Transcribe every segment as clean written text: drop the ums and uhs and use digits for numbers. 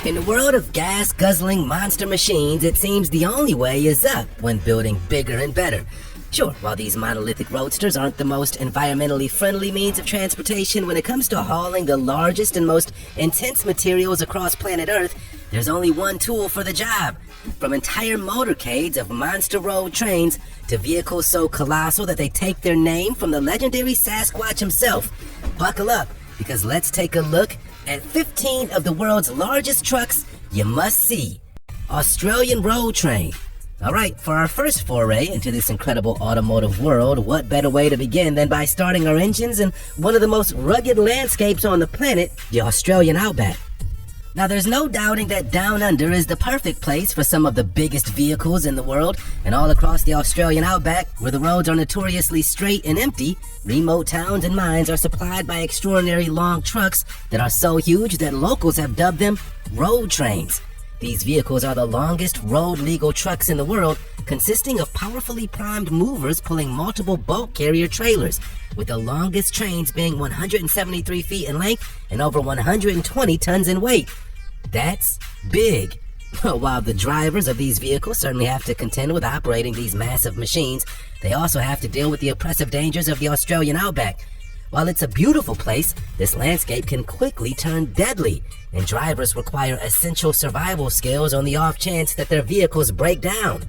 In the world of gas-guzzling monster machines, it seems the only way is up when building bigger and better. Sure, while these monolithic roadsters aren't the most environmentally friendly means of transportation, when it comes to hauling the largest and most intense materials across planet Earth, there's only one tool for the job. From entire motorcades of monster road trains to vehicles so colossal that they take their name from the legendary Sasquatch himself. Buckle up, because let's take a look at 15 of the world's largest trucks you must see. Australian road train. Alright, for our first foray into this incredible automotive world, what better way to begin than by starting our engines in one of the most rugged landscapes on the planet, the Australian outback. Now there's no doubting that Down Under is the perfect place for some of the biggest vehicles in the world, and all across the Australian outback, where the roads are notoriously straight and empty, remote towns and mines are supplied by extraordinary long trucks that are so huge that locals have dubbed them road trains. These vehicles are the longest road-legal trucks in the world, consisting of powerfully primed movers pulling multiple bulk carrier trailers, with the longest trains being 173 feet in length and over 120 tons in weight. That's big. While the drivers of these vehicles certainly have to contend with operating these massive machines, they also have to deal with the oppressive dangers of the Australian outback. While it's a beautiful place, this landscape can quickly turn deadly, and drivers require essential survival skills on the off chance that their vehicles break down.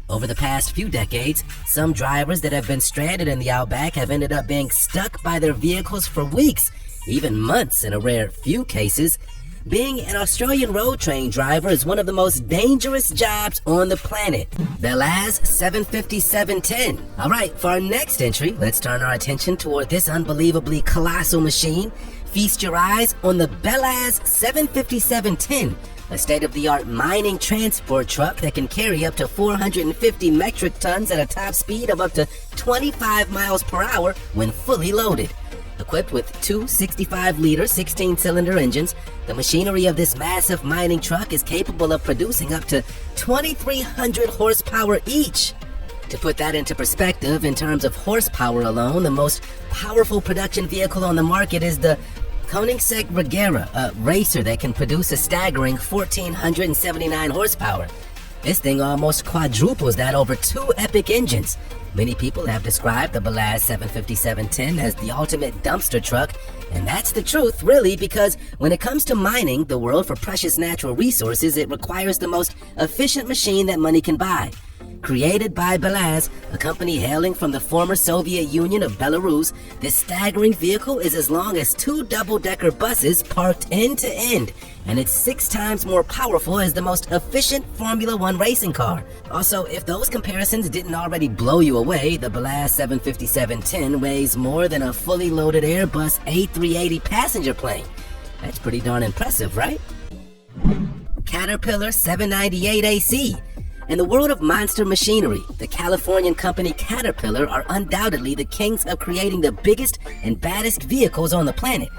Over the past few decades, some drivers that have been stranded in the outback have ended up being stuck by their vehicles for weeks, even months in a rare few cases. Being an Australian road train driver is one of the most dangerous jobs on the planet. Belaz 75710. Alright, for our next entry, let's turn our attention toward this unbelievably colossal machine. Feast your eyes on the Belaz 75710, a state-of-the-art mining transport truck that can carry up to 450 metric tons at a top speed of up to 25 miles per hour when fully loaded. Equipped with two 65-liter 16-cylinder engines, the machinery of this massive mining truck is capable of producing up to 2,300 horsepower each. To put that into perspective, in terms of horsepower alone, the most powerful production vehicle on the market is the Koenigsegg Regera, a racer that can produce a staggering 1,479 horsepower. This thing almost quadruples that over two epic engines. Many people have described the Belaz 75710 as the ultimate dumpster truck, and that's the truth, really, because when it comes to mining the world for precious natural resources, it requires the most efficient machine that money can buy. Created by Belaz, a company hailing from the former Soviet Union of Belarus, this staggering vehicle is as long as two double-decker buses parked end to end, and it's 6 times more powerful as the most efficient Formula One racing car. Also, if those comparisons didn't already blow you away, the Belaz 75710 weighs more than a fully loaded Airbus A380 passenger plane. That's pretty darn impressive, right? Caterpillar 798 AC. In the world of monster machinery, the Californian company Caterpillar are undoubtedly the kings of creating the biggest and baddest vehicles on the planet.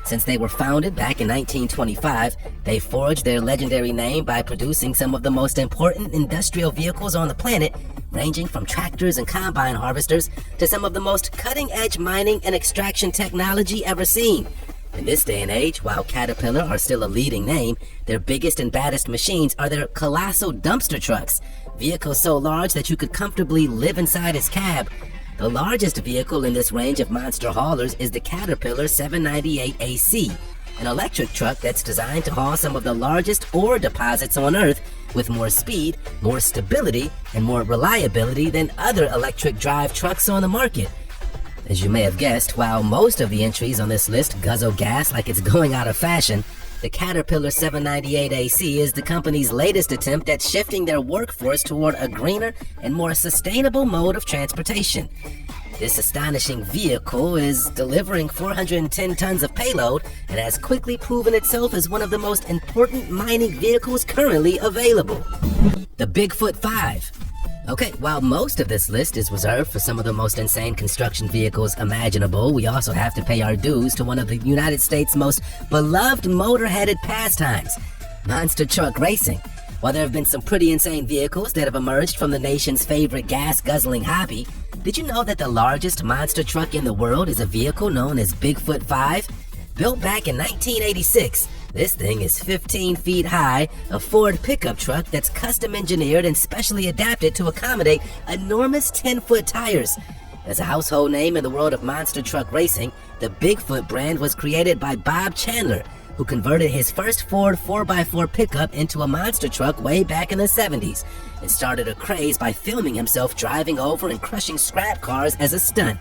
Since they were founded back in 1925, they forged their legendary name by producing some of the most important industrial vehicles on the planet, ranging from tractors and combine harvesters to some of the most cutting-edge mining and extraction technology ever seen. In this day and age, while Caterpillar are still a leading name, their biggest and baddest machines are their colossal dumpster trucks, vehicles so large that you could comfortably live inside its cab. The largest vehicle in this range of monster haulers is the Caterpillar 798 AC, an electric truck that's designed to haul some of the largest ore deposits on Earth with more speed, more stability, and more reliability than other electric drive trucks on the market. As you may have guessed, while most of the entries on this list guzzle gas like it's going out of fashion, the Caterpillar 798 AC is the company's latest attempt at shifting their workforce toward a greener and more sustainable mode of transportation. This astonishing vehicle is delivering 410 tons of payload and has quickly proven itself as one of the most important mining vehicles currently available. The Bigfoot 5. Okay, while most of this list is reserved for some of the most insane construction vehicles imaginable, we also have to pay our dues to one of the United States' most beloved motor-headed pastimes, monster truck racing. While there have been some pretty insane vehicles that have emerged from the nation's favorite gas-guzzling hobby, did you know that the largest monster truck in the world is a vehicle known as Bigfoot 5? Built back in 1986, This thing is 15 feet high, a Ford pickup truck that's custom engineered and specially adapted to accommodate enormous 10-foot tires. As a household name in the world of monster truck racing, the Bigfoot brand was created by Bob Chandler, who converted his first Ford 4x4 pickup into a monster truck way back in the 70s, and started a craze by filming himself driving over and crushing scrap cars as a stunt.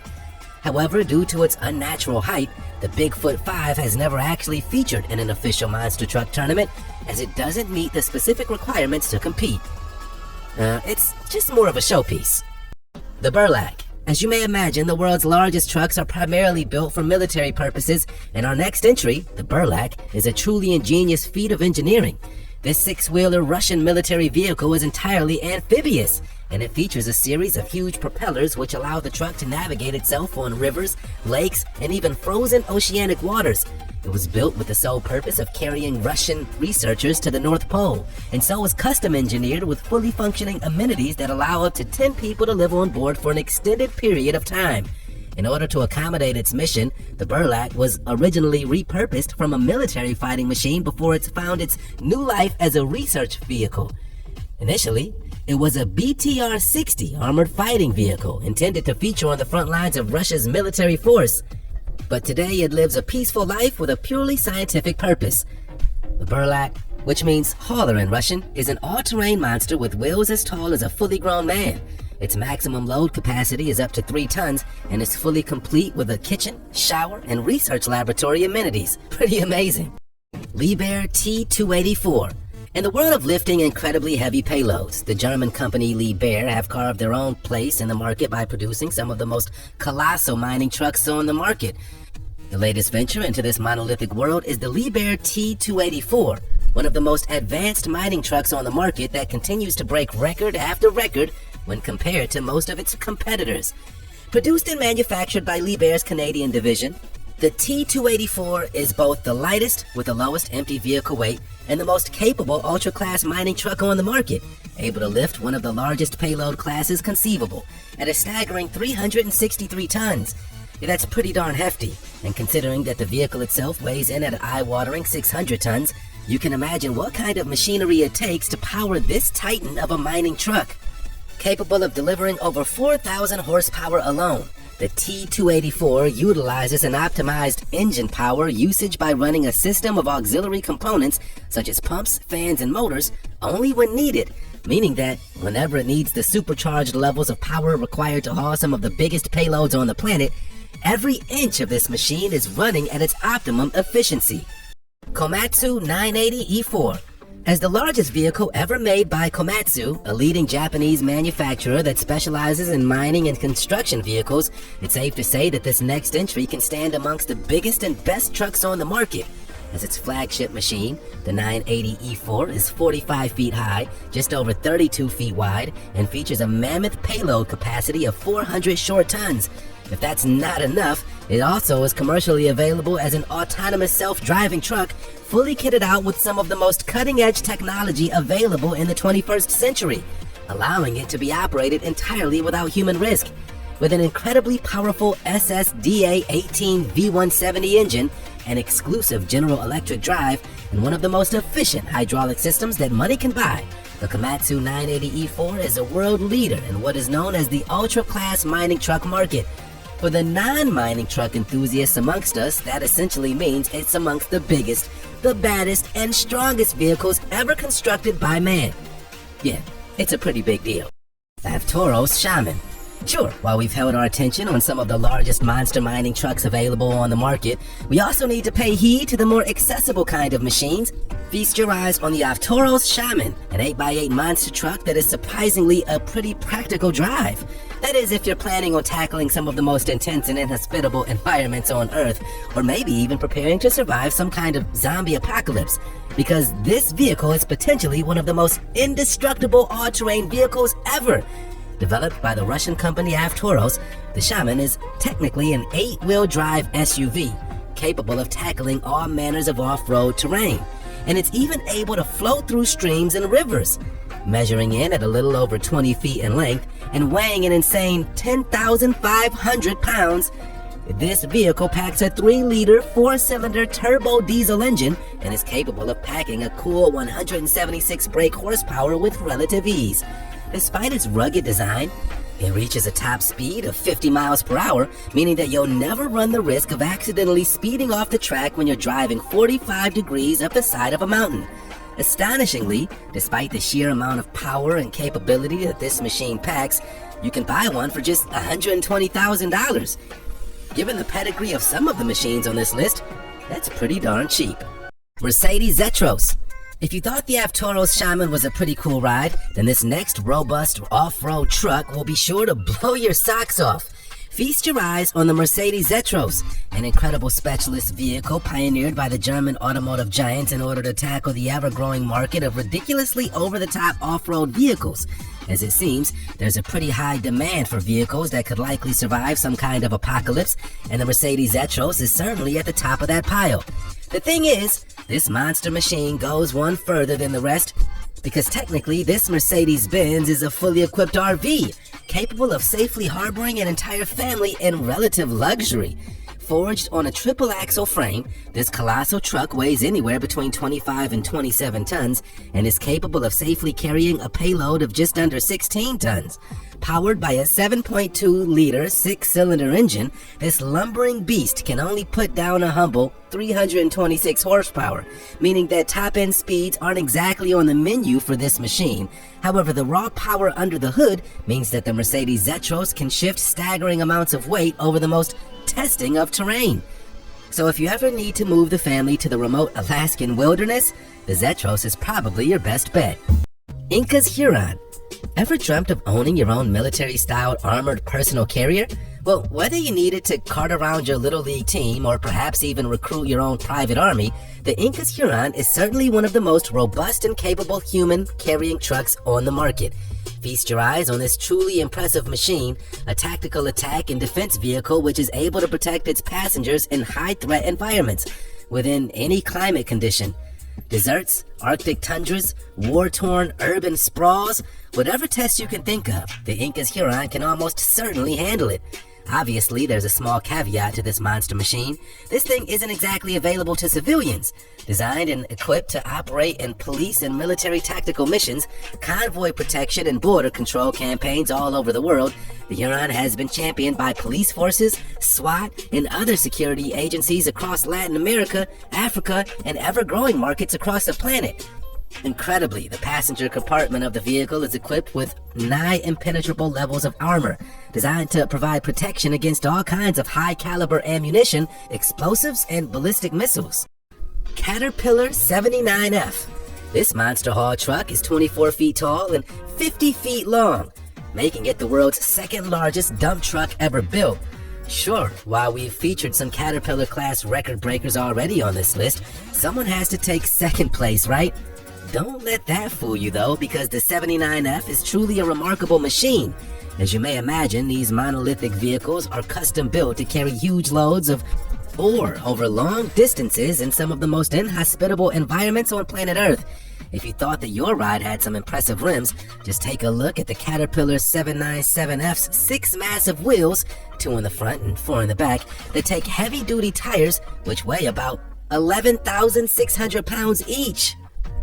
However, due to its unnatural height, the Bigfoot 5 has never actually featured in an official monster truck tournament, as it doesn't meet the specific requirements to compete. It's just more of a showpiece. The Burlak. As you may imagine, the world's largest trucks are primarily built for military purposes, and our next entry, the Burlak, is a truly ingenious feat of engineering. This six-wheeler Russian military vehicle is entirely amphibious, and it features a series of huge propellers which allow the truck to navigate itself on rivers, lakes, and even frozen oceanic waters. It was built with the sole purpose of carrying Russian researchers to the North Pole, and so was custom engineered with fully functioning amenities that allow up to 10 people to live on board for an extended period of time. In order to accommodate its mission, the Burlak was originally repurposed from a military fighting machine before it's found its new life as a research vehicle. Initially, it was a BTR-60 armored fighting vehicle intended to feature on the front lines of Russia's military force. But today it lives a peaceful life with a purely scientific purpose. The Burlak, which means hauler in Russian, is an all-terrain monster with wheels as tall as a fully grown man. Its maximum load capacity is up to 3 tons and is fully complete with a kitchen, shower, and research laboratory amenities. Pretty amazing. Liebherr T284. In the world of lifting incredibly heavy payloads, the German company Liebherr have carved their own place in the market by producing some of the most colossal mining trucks on the market. The latest venture into this monolithic world is the Liebherr T284, one of the most advanced mining trucks on the market that continues to break record after record when compared to most of its competitors. Produced and manufactured by Liebherr's Canadian division, the T284 is both the lightest with the lowest empty vehicle weight and the most capable ultra-class mining truck on the market, able to lift one of the largest payload classes conceivable at a staggering 363 tons. That's pretty darn hefty, and considering that the vehicle itself weighs in at an eye-watering 600 tons, you can imagine what kind of machinery it takes to power this titan of a mining truck. Capable of delivering over 4,000 horsepower alone, the T284 utilizes an optimized engine power usage by running a system of auxiliary components such as pumps, fans, and motors only when needed, meaning that whenever it needs the supercharged levels of power required to haul some of the biggest payloads on the planet, every inch of this machine is running at its optimum efficiency. Komatsu 980 E4. As the largest vehicle ever made by Komatsu, a leading Japanese manufacturer that specializes in mining and construction vehicles, it's safe to say that this next entry can stand amongst the biggest and best trucks on the market. As its flagship machine, the 980 E4 is 45 feet high, just over 32 feet wide, and features a mammoth payload capacity of 400 short tons. If that's not enough, it also is commercially available as an autonomous self-driving truck, fully kitted out with some of the most cutting-edge technology available in the 21st century, allowing it to be operated entirely without human risk. With an incredibly powerful SSDA-18 V170 engine, an exclusive General Electric drive, and one of the most efficient hydraulic systems that money can buy, the Komatsu 980 E4 is a world leader in what is known as the ultra-class mining truck market. For the non-mining truck enthusiasts amongst us, that essentially means it's amongst the biggest, the baddest, and strongest vehicles ever constructed by man. Yeah, it's a pretty big deal. Avtoros Shaman. Sure, while we've held our attention on some of the largest monster mining trucks available on the market, we also need to pay heed to the more accessible kind of machines. Feast your eyes on the Avtoros Shaman, an 8x8 monster truck that is surprisingly a pretty practical drive. That is, if you're planning on tackling some of the most intense and inhospitable environments on Earth, or maybe even preparing to survive some kind of zombie apocalypse, because this vehicle is potentially one of the most indestructible all-terrain vehicles ever. Developed by the Russian company Avtoros, the Shaman is technically an 8-wheel drive SUV, capable of tackling all manners of off-road terrain, and it's even able to float through streams and rivers. Measuring in at a little over 20 feet in length and weighing an insane 10,500 pounds, This vehicle packs a 3-liter, 4-cylinder turbo diesel engine and is capable of packing a cool 176 brake horsepower with relative ease. Despite its rugged design, it reaches a top speed of 50 miles per hour, meaning that you'll never run the risk of accidentally speeding off the track when you're driving 45 degrees up the side of a mountain. Astonishingly, despite the sheer amount of power and capability that this machine packs, you can buy one for just $120,000. Given the pedigree of some of the machines on this list, that's pretty darn cheap. Mercedes Zetros. If you thought the Avtoros Shaman was a pretty cool ride, then this next robust off-road truck will be sure to blow your socks off. Feast your eyes on the Mercedes Zetros, an incredible specialist vehicle pioneered by the German automotive giants in order to tackle the ever-growing market of ridiculously over-the-top off-road vehicles. As it seems, there's a pretty high demand for vehicles that could likely survive some kind of apocalypse, and the Mercedes Zetros is certainly at the top of that pile. The thing is, this monster machine goes one further than the rest, because technically this Mercedes-Benz is a fully equipped RV, capable of safely harboring an entire family in relative luxury. Forged on a triple-axle frame, this colossal truck weighs anywhere between 25 and 27 tons and is capable of safely carrying a payload of just under 16 tons. Powered by a 7.2-liter 6-cylinder engine, this lumbering beast can only put down a humble 326 horsepower, meaning that top-end speeds aren't exactly on the menu for this machine. However, the raw power under the hood means that the Mercedes Zetros can shift staggering amounts of weight over the most testing of terrain. So if you ever need to move the family to the remote Alaskan wilderness, the Zetros is probably your best bet. Inca's Huron. Ever dreamt of owning your own military-style armored personal carrier? Well, whether you needed to cart around your Little League team or perhaps even recruit your own private army, the Inca's Huron is certainly one of the most robust and capable human-carrying trucks on the market. Feast your eyes on this truly impressive machine, a tactical attack and defense vehicle which is able to protect its passengers in high-threat environments within any climate condition. Deserts, Arctic tundras, war-torn urban sprawls, whatever test you can think of, the Inca's Huron can almost certainly handle it. Obviously, there's a small caveat to this monster machine. This thing isn't exactly available to civilians. Designed and equipped to operate in police and military tactical missions, convoy protection and border control campaigns all over the world, the Huron has been championed by police forces, SWAT, and other security agencies across Latin America, Africa, and ever-growing markets across the planet. Incredibly, the passenger compartment of the vehicle is equipped with nigh impenetrable levels of armor, designed to provide protection against all kinds of high-caliber ammunition, explosives, and ballistic missiles. Caterpillar 79F. This monster haul truck is 24 feet tall and 50 feet long, making it the world's second largest dump truck ever built. Sure, while we've featured some Caterpillar-class record breakers already on this list, someone has to take second place, right? Don't let that fool you though, because the 79F is truly a remarkable machine. As you may imagine, these monolithic vehicles are custom built to carry huge loads of ore over long distances in some of the most inhospitable environments on planet Earth. If you thought that your ride had some impressive rims, just take a look at the Caterpillar 797F's 6 massive wheels, 2 in the front and 4 in the back, that take heavy-duty tires which weigh about 11,600 pounds each.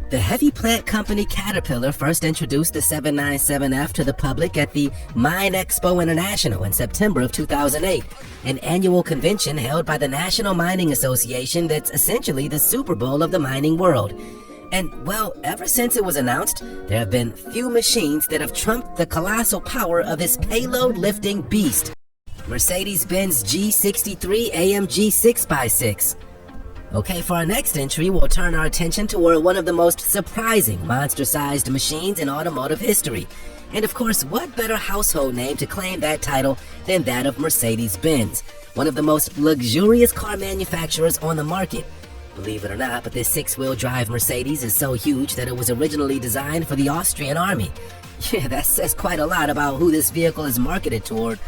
The heavy plant company Caterpillar first introduced the 797F to the public at the Mine Expo International in September of 2008, an annual convention held by the National Mining Association that's essentially the Super Bowl of the mining world. And, well, ever since it was announced, there have been few machines that have trumped the colossal power of this payload-lifting beast. Mercedes-Benz G63 AMG 6x6. Okay, for our next entry, we'll turn our attention toward one of the most surprising monster-sized machines in automotive history. And of course, what better household name to claim that title than that of Mercedes-Benz, one of the most luxurious car manufacturers on the market. Believe it or not, but this 6-wheel drive Mercedes is so huge that it was originally designed for the Austrian army. Yeah, that says quite a lot about who this vehicle is marketed toward.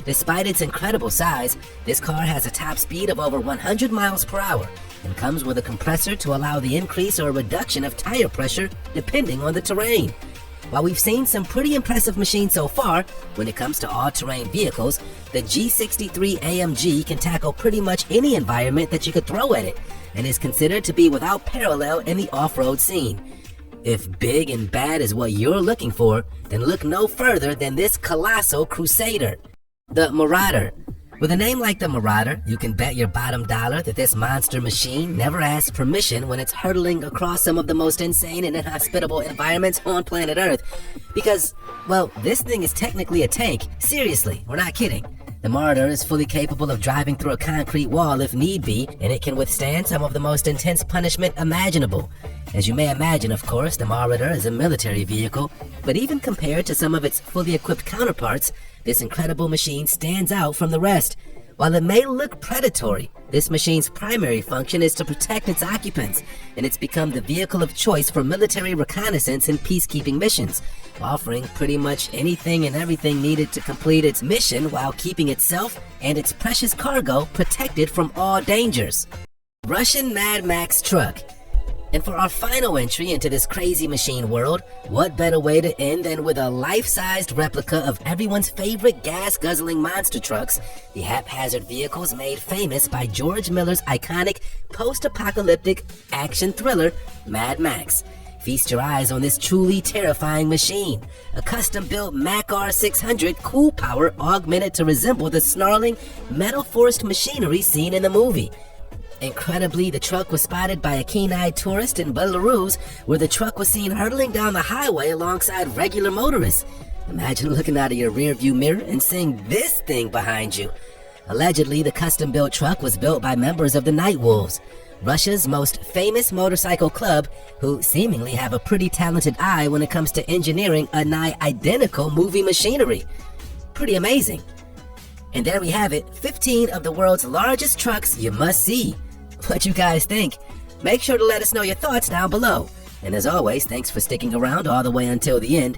Despite its incredible size, this car has a top speed of over 100 miles per hour and comes with a compressor to allow the increase or reduction of tire pressure depending on the terrain. While we've seen some pretty impressive machines so far, when it comes to all-terrain vehicles, the G63 AMG can tackle pretty much any environment that you could throw at it, and is considered to be without parallel in the off-road scene. If big and bad is what you're looking for, then look no further than this colossal crusader, the Marauder. With a name like the Marauder, you can bet your bottom dollar that this monster machine never asks permission when it's hurtling across some of the most insane and inhospitable environments on planet Earth. Because, well, this thing is technically a tank. Seriously, we're not kidding. The Marauder is fully capable of driving through a concrete wall if need be, and it can withstand some of the most intense punishment imaginable. As you may imagine, of course, the Marauder is a military vehicle, but even compared to some of its fully equipped counterparts, this incredible machine stands out from the rest. While it may look predatory, this machine's primary function is to protect its occupants, and it's become the vehicle of choice for military reconnaissance and peacekeeping missions, offering pretty much anything and everything needed to complete its mission while keeping itself and its precious cargo protected from all dangers. Russian Mad Max truck. And for our final entry into this crazy machine world, what better way to end than with a life-sized replica of everyone's favorite gas-guzzling monster trucks, the haphazard vehicles made famous by George Miller's iconic post-apocalyptic action thriller, Mad Max. Feast your eyes on this truly terrifying machine, a custom-built Mac R600 cool power augmented to resemble the snarling, metal-forced machinery seen in the movie. Incredibly, the truck was spotted by a keen-eyed tourist in Belarus, where the truck was seen hurtling down the highway alongside regular motorists. Imagine looking out of your rearview mirror and seeing this thing behind you. Allegedly, the custom-built truck was built by members of the Night Wolves, Russia's most famous motorcycle club, who seemingly have a pretty talented eye when it comes to engineering a nigh-identical movie machinery. Pretty amazing. And there we have it, 15 of the world's largest trucks you must see. What you guys think? Make sure to let us know your thoughts down below. And as always, thanks for sticking around all the way until the end.